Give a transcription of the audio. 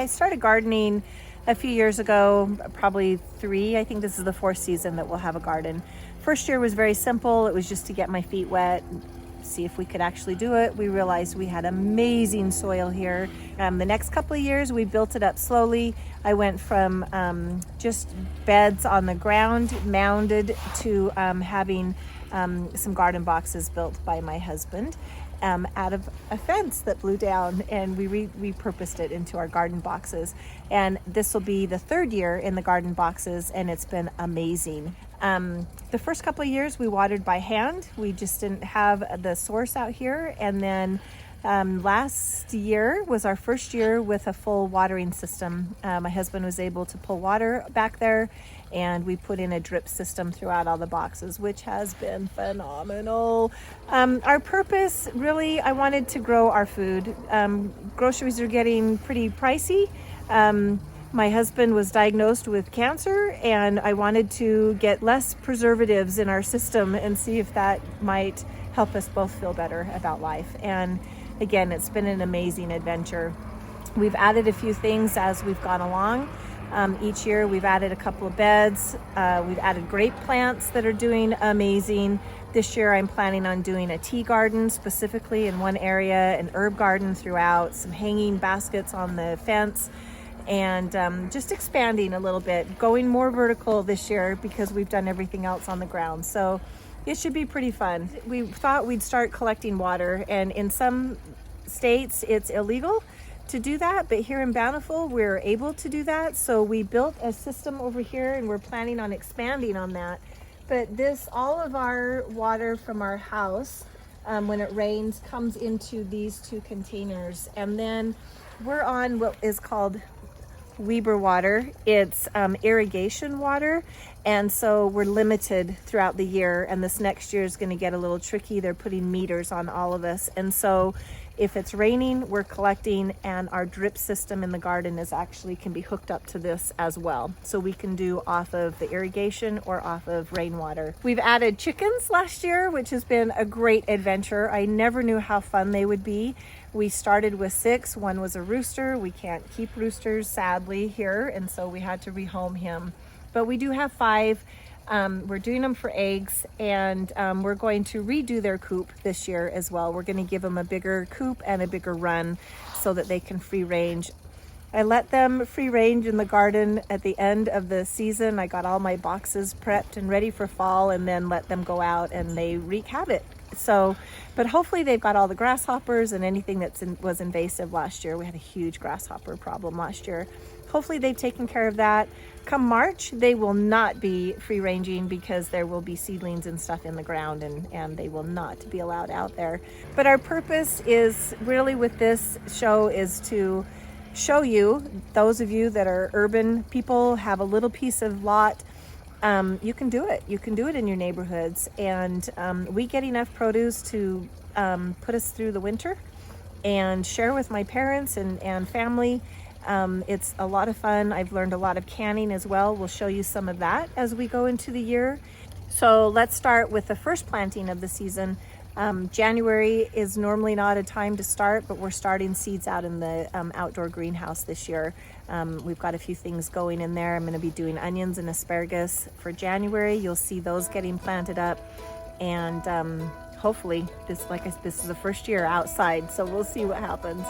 I started gardening a few years ago, probably 3. I think this is the 4th season that we'll have a garden. First year was very simple. It was just to get my feet wet, see if we could actually do it. We realized we had amazing soil here. The next couple of years, we built it up slowly. I went from just beds on the ground, mounded, to having some garden boxes built by my husband out of a fence that blew down, and we repurposed it into our garden boxes. And this will be the 3rd year in the garden boxes, and it's been amazing. The first couple of years we watered by hand. We just didn't have the source out here. And then last year was our first year with a full watering system. My husband was able to pull water back there, and we put in a drip system throughout all the boxes, which has been phenomenal. Our purpose, really, I wanted to grow our food. Groceries are getting pretty pricey. My husband was diagnosed with cancer, and I wanted to get less preservatives in our system and see if that might help us both feel better about life. And again, it's been an amazing adventure. We've added a few things as we've gone along. Each year we've added a couple of beds. We've added grape plants that are doing amazing. This year I'm planning on doing a tea garden specifically in one area, an herb garden throughout, some hanging baskets on the fence, and just expanding a little bit, going more vertical this year because we've done everything else on the ground. So it should be pretty fun. We thought we'd start collecting water, and in some states it's illegal to do that, but here in Bountiful we're able to do that. So we built a system over here, and we're planning on expanding on that. But all of our water from our house, when it rains, comes into these 2 containers, and then we're on what is called Weber water. It's irrigation water, and so we're limited throughout the year, and this next year is going to get a little tricky. They're putting meters on all of us, and so if it's raining, we're collecting, and our drip system in the garden can be hooked up to this as well, so we can do off of the irrigation or off of rainwater. We've added chickens last year, which has been a great adventure. I never knew how fun they would be. We started with 6. One was a rooster. We can't keep roosters, sadly, here, and so we had to rehome him. But we do have 5. We're doing them for eggs, and we're going to redo their coop this year as well. We're going to give them a bigger coop and a bigger run so that they can free range. I let them free range in the garden at the end of the season. I got all my boxes prepped and ready for fall, and then let them go out and they wreak havoc. So, but hopefully they've got all the grasshoppers and anything that was invasive last year. We had a huge grasshopper problem last year. Hopefully they've taken care of that. Come March, they will not be free ranging because there will be seedlings and stuff in the ground, and they will not be allowed out there. But our purpose is really with this show is to show you, those of you that are urban people, have a little piece of lot, you can do it. You can do it in your neighborhoods, and we get enough produce to put us through the winter and share with my parents and family. It's a lot of fun. I've learned a lot of canning as well. We'll show you some of that as we go into the year. So let's start with the first planting of the season. January is normally not a time to start, but we're starting seeds out in the outdoor greenhouse this year. We've got a few things going in there. I'm going to be doing onions and asparagus for January. You'll see those getting planted up, and hopefully this is the first year outside, so we'll see what happens.